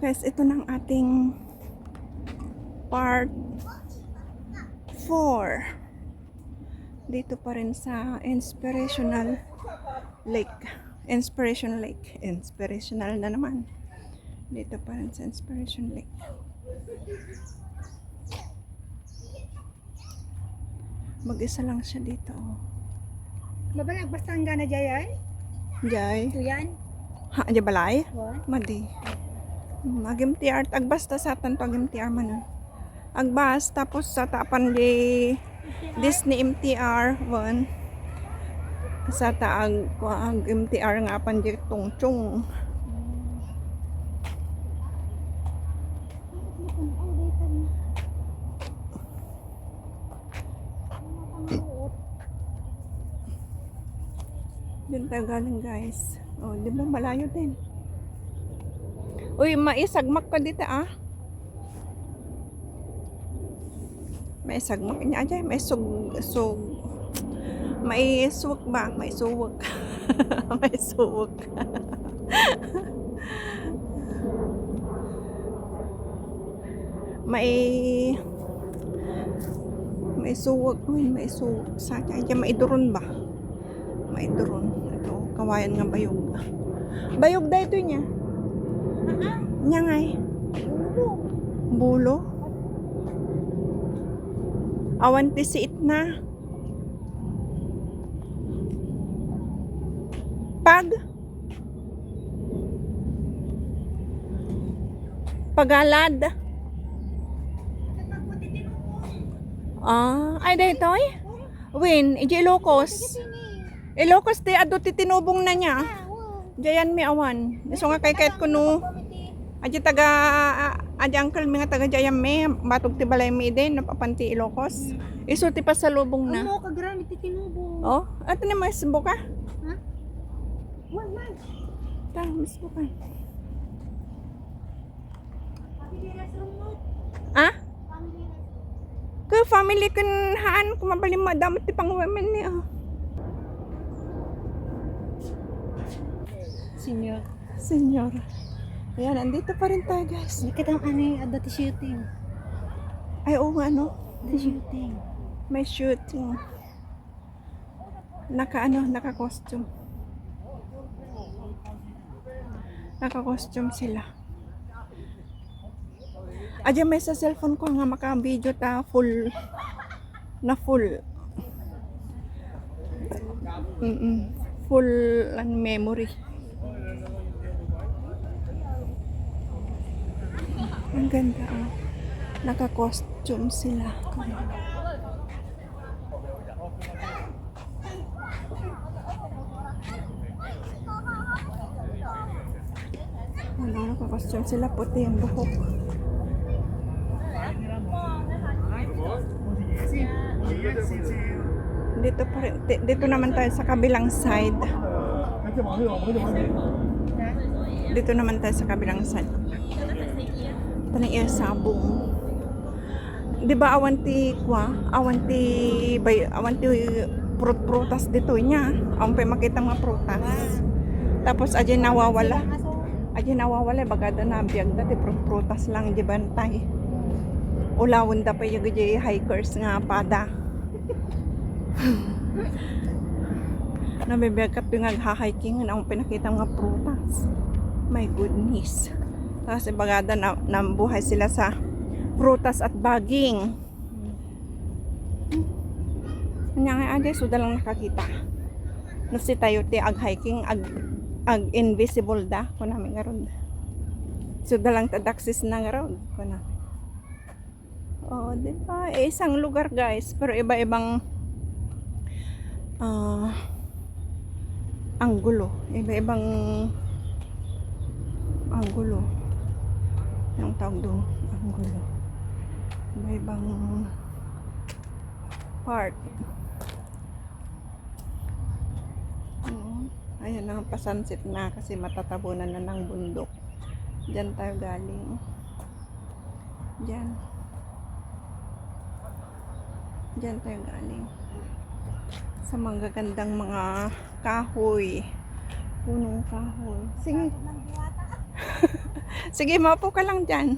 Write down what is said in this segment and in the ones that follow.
guys, ito ng ating part 4 dito pa rin sa Inspirational Lake. Inspirational na naman. Dito pa rin sa Inspiration Lake. Mag-isa lang siya dito. Mabalag basta ang gana jayay? Jay. Ito yan? Ha, di balay? What? Madi. Agim-tiar, agbasta sa tanto agim-tiar man. Agbas, tapos sa tapan di Disney MTR, one. Sa taag, MTR nga pan di tungchong. Diyan tayo galing guys. Oh, di ba malayo din? Uy, maisagmak ka dito ah. May sagmak niya dyan. May may suwak ba? May suwak. May suwak. may suwak. Uy, may suwak. Sa dyan, may duron ba? May duron. Ito, kawayan nga bayog. Bayog da ito niya. Niya nga eh. Bulo. Awan ti siit na. Pagalad. Ay dito eh. Win, iji Ilocos. Ilocos ti ado ti tinubong na niya. Jayan mi awan. So nga kay kahit kuno. Aji uncle mi nga taga Jayan mi. Batog ti balay mi din. Napapanti Ilocos. Iso ti pasalubong na. Ano kagrami ti tinubong? Oh, ato ni mas buka. Ha? Wala. Ta, mas buka. Ah? Ke family kan haan kumabali madam ti pang women ni ah. Senior. Ayan, andito pa rin tayo guys. Nakita ang ano ti shooting. Ay, oo nga no. The shooting. May shooting. Naka-costume. Naka-costume sila. Adya may sa cellphone ko nga maka-video ta full. Full memory. Ang ganda oh. Naka-costume sila. Naka-costume sila, puti ang buhok. Dito naman tayo sa kabilang side. Dito naman tayo sa kabilang side. Ito na yung sabong. Di ba awanti prutas dito niya. Awan pa makita mga prutas. Tapos aja nawawala. Bagada na biyag dati prutas lang di bantay. Ulawon da pa yung hikers nga pada. Nabibiyag ka yung nagha-hiking ang pinakita mga prutas. My goodness. Kasi bagada na nambuhay sila sa prutas at baging. Kanya nga ade, so dalang nakakita. No si tayo ti ag-hiking, ag-invisible da. Kung namin nga ron. So dalang tadaksis na nga ron. Kung namin. Oh, diba? Isang lugar guys, pero iba-ibang anggulo. Iba-ibang anggulo. Yung tawag doon, anggulo. Iba-ibang part. Ayan ang pasansit na kasi matatabunan na ng bundok. Diyan tayo galing. Diyan tayo galing. Sa mga gagandang mga kahoy. Punong kahoy. Sige. Sige, maupo ka lang dyan.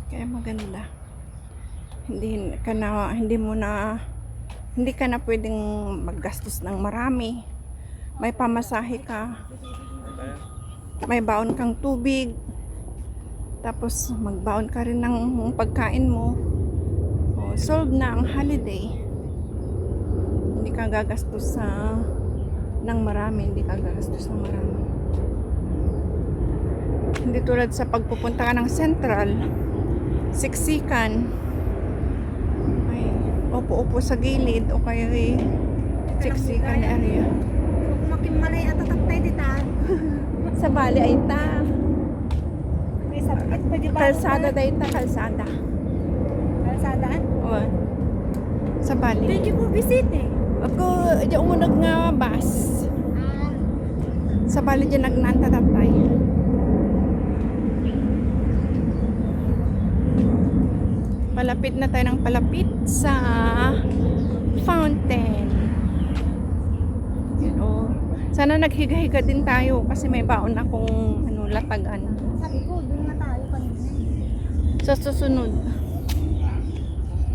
Kaya maganda. Hindi ka na pwedeng maggastos ng marami. May pamasahe ka. May baon kang tubig. Tapos magbaon ka rin ng pagkain mo. O, solve na ang holiday. Hindi ka gagastos ng marami. Hindi tulad sa pagpupunta ka ng Central, siksikan, ay upo-upo sa gilid o kaya siksikan na area. Kung makimalay at tatatay dita. Sa Bali ay ta. May sabit pwede ba? Kalsada day ta, kalsada. Kalsadaan? O, sa Bali. Thank you for visiting. Ako, di umunag nga bus. Sa Bali dyan nagnanta tatay. Palapit na tayo ng palapit sa fountain. Yan, oh. Sana naghiga-higa din tayo kasi may baon akong latagan. Sabi ko, doon na tayo kanina. Sa susunod,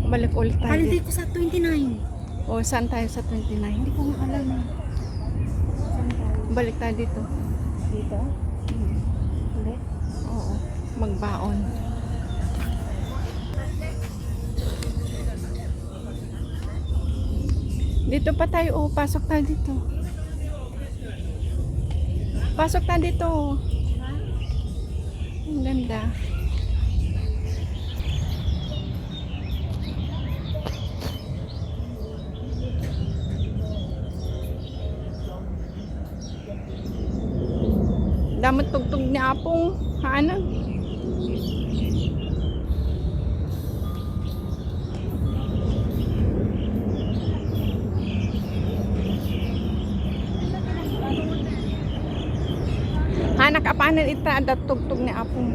balik ulit tayo. Holiday dito. ko sa 29. O, saan tayo sa 29? Hindi ko nga alam eh. Saan tayo? Balik tayo dito. Dito? Ulit? Oo, magbaon. Dito pa tayo, oh, pasok tayo dito. Pasok tayo dito. Ang ganda. Damot tugtog ni Apong. Ano? Hanak apanan ita adat tugtog ni Apong.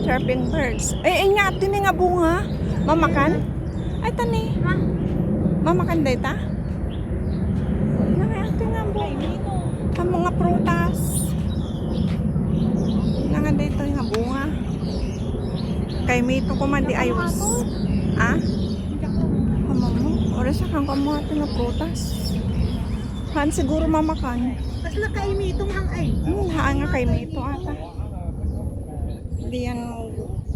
Chirping birds. Ay nga, tini nga bunga. Mamakan? Ay, tani. Ha? Mamakan day ta? Ay, ate nga bunga. Ang mga prutas. Nga dito yung bunga. Kay mito ko man di ayos. Ah? Hama mo. Oras sa kang kamuha nga prutas. Han siguro mamakan. Mas nakaimi itong hangay. Haan nga kay mito ata. Hindi yan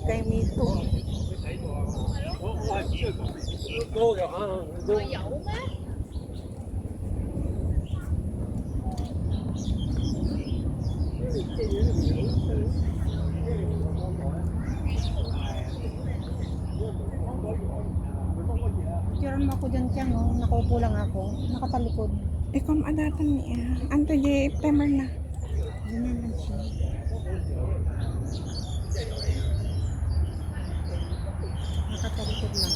kay mito. Tiyan mo ako dyan tiyang, oh. Nakaupo lang ako. Nakatalikod. Ikaw maadatan niya. Anto di timer na. Ganyan lang siya. Nakatalikod lang.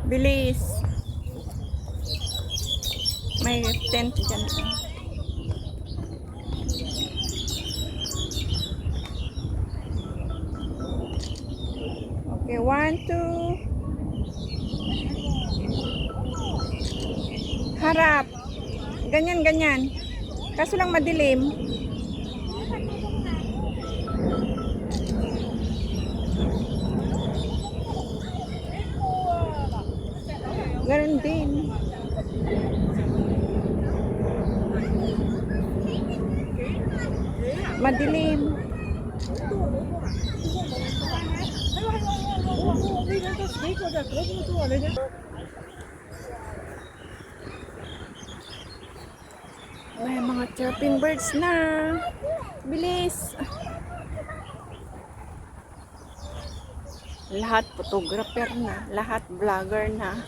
Bilis. May tent dyan. Okay, 1, 2. Harap. Ganyan. Kaso lang madilim. Ganun din. Madilim. May mga chirping birds na. Bilis. Lahat photographer na. Lahat vlogger na.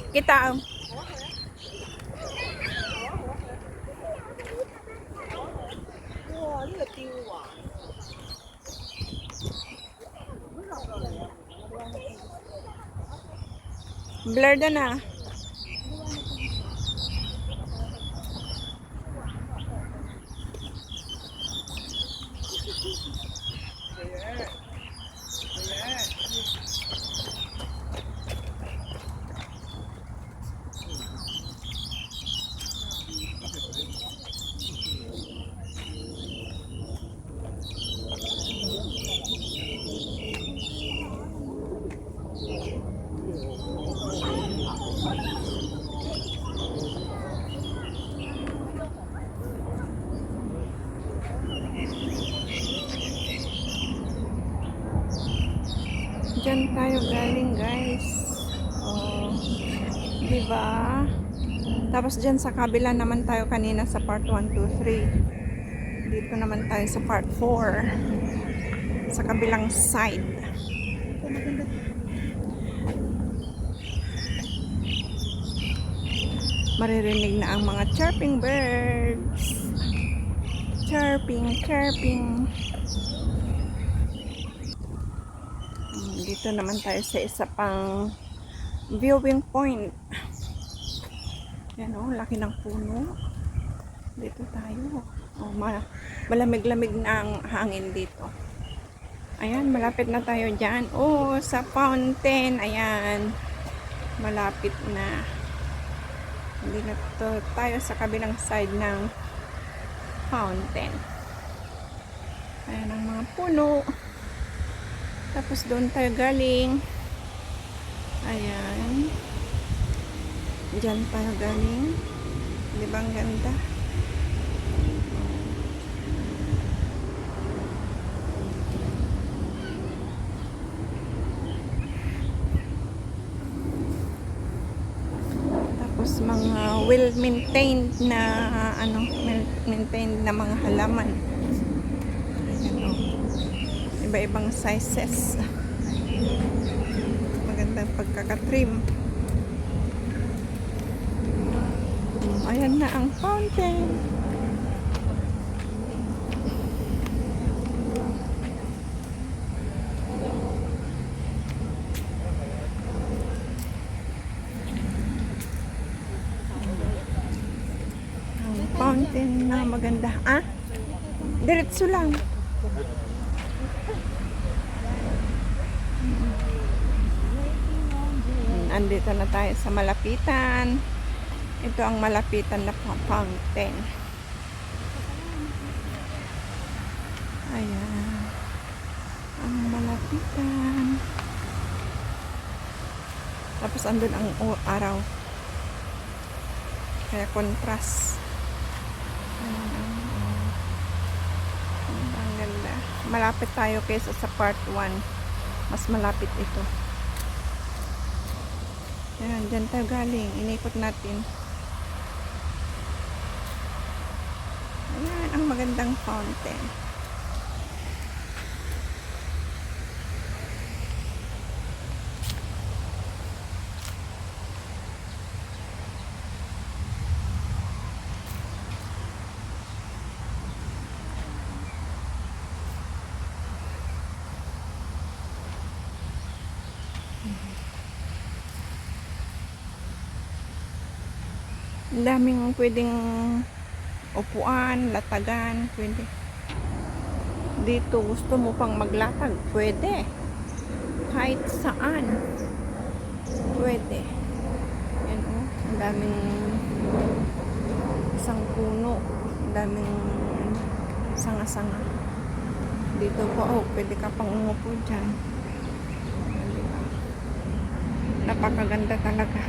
Kita. Blurred na. Diyan tayo galing, guys. Oh, di ba? Tapos diyan sa kabila naman tayo kanina sa part 1, 2, 3. Dito naman tayo sa part 4. Sa kabilang side. Maririnig na ang mga chirping birds. Chirping, chirping. Dito naman tayo sa isa pang viewing point. Yan o, laki ng puno. Dito tayo. Oh, malamig-lamig na ang hangin dito. Ayan, malapit na tayo dyan. Oh, sa fountain. Ayan. Malapit na. Hindi na tayo sa kabilang side ng fountain. Ayan ang mga puno. Tapos doon tayo galing. Ayan. Diyan tayo galing. Di ba ang ganda? Tapos mga well-maintained na maintained na mga halaman. Ayan, iba-ibang sizes. Magandang pagkakatrim. Ayan na ang fountain. Ang fountain na maganda. Ah? Diretso lang. Andito na tayo sa malapitan. Ito ang malapitan na fountain. Ayan. Ang malapitan. Tapos andun ang araw. Kaya contrast. Ayan. Ang ganda. Malapit tayo kaysa sa part 1. Mas malapit ito. Ayan, dyan tayo galing. Inikot natin. Ayan, ang magandang fountain. Ang daming pwedeng upuan, latagan, pwede. Dito gusto mo pang maglatag, pwede. Kahit saan. Pwede. Yan o, ang daming isang puno, ang daming sanga-sanga. Dito po, oh, pwede ka pang umupo dyan. Napakaganda talaga.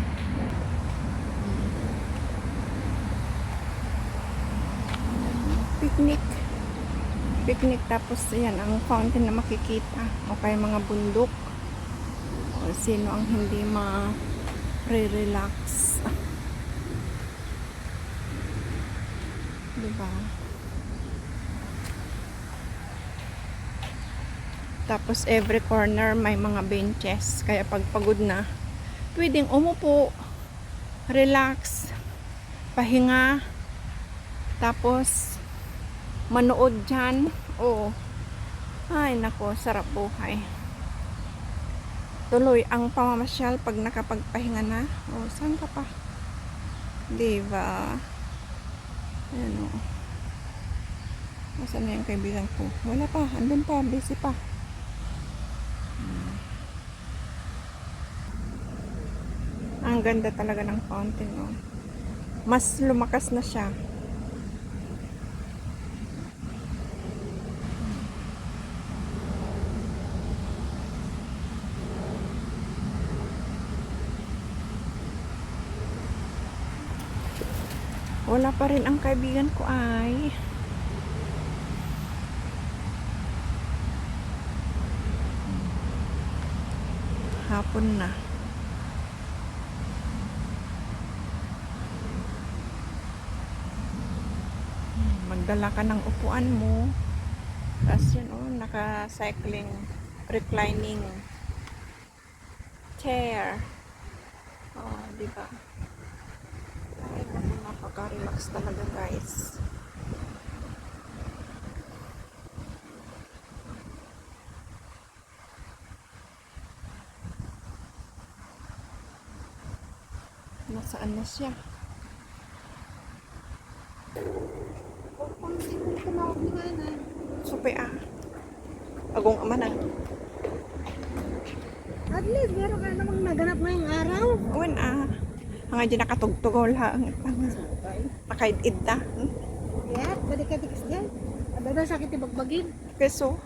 Picnic, tapos yan ang fountain na makikita, o kaya mga bundok, o sino ang hindi ma-relax, diba? Tapos every corner may mga benches. Kaya pag pagod na, pwedeng umupo, relax, pahinga, tapos manood dyan. Oo. Ay nako, sarap buhay. Tuloy ang pamamasyal pag nakapagpahinga na. Oh, saan ka pa? Diba? Ayan o. Nasaan na yung kaibigan ko? Wala pa. Andun pa. Busy pa. Ang ganda talaga ng fountain. Oh. Mas lumakas na siya. Wala pa rin ang kaibigan ko ay. Hapon na. Magdala ka ng upuan mo. Tapos yun oh, naka-cycling, reclining chair. Oh, diba? Ay, napaka-relax talaga guys. Nasaan na siya? Supe ah. Agong ama na. At least, meron ka namang naganap ngayong araw. Uwan ah. Nga dyan nakatugtugol lang. Nakaid-id na. Yeah, balik ka tikas dyan. Ada na sakit ibagbagin. Peso.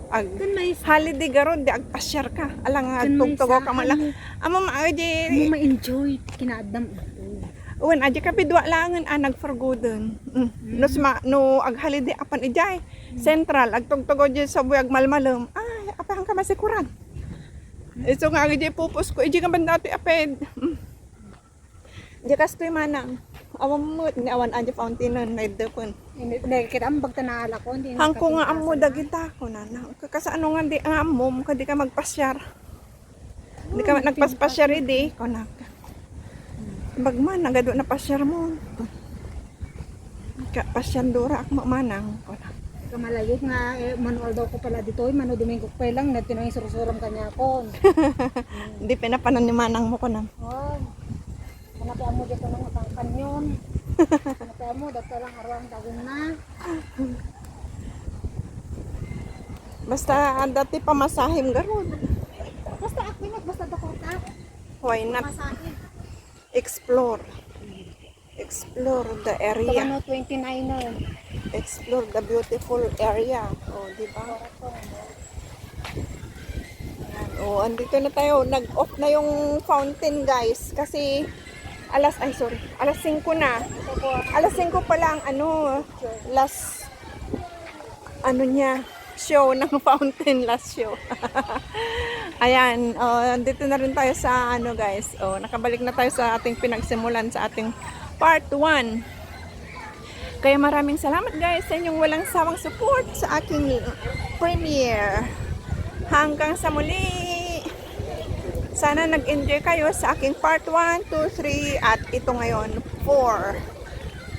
Ag Kan may holiday garon di agpasyar ka. Alang nga tugtugo ka man lang. Amo maayo di. mo ma-enjoy kinaadam. Uwan aja ka pidwa langan nagforgoden. No ag holiday apan ijay. Central ag tugtugo di sa buyag malmalem. Ay apang ka masikuran. Iso nga agi pupus ko iji ka bandati aped. Di kastoy manang. Awam mo ni awan aja fountain na idepon. Hindi kita ambag tanala ko hindi. Hangko nga amo dagita ko na. Kasano nga di nga amo ka di ka magpasyar. Di ka nagpaspasyar di ko na. Bagman nagado na pasyar mo. Ka pasyar dura ak manang ko na. Kamalayot nga manual daw ko pala dito, mano Domingo pa lang na tinoy surusuram kanya ko. Hindi pinapanan ni manang mo ko na. Oh. Hanapin mo dito ng utang kanyon. Hanapin mo dito lang arwang dagon na. Basta dati pamasahim garon. Basta ako basta Dakota. Why not Masahin. explore? Explore the area. Ano 29 na. Explore the beautiful area. Oh, di ba? Oh, andito na tayo. Nag-off na yung fountain, guys. Kasi alas 5 na. Alas 5 pa lang last show ng fountain, last show. Ayan, dito na rin tayo sa guys. Oh, nakabalik na tayo sa ating pinagsimulan sa ating part 1. Kaya maraming salamat guys sa inyong walang sawang support sa aking premiere. Hanggang sa muli. Sana nag-enjoy kayo sa aking part 1, 2, 3 at ito ngayon 4.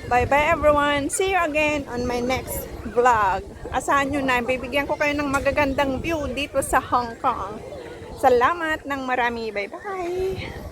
Bye bye everyone. See you again on my next vlog. Asahan nyo na bibigyan ko kayo ng magagandang view dito sa Hong Kong. Salamat ng marami. Bye bye.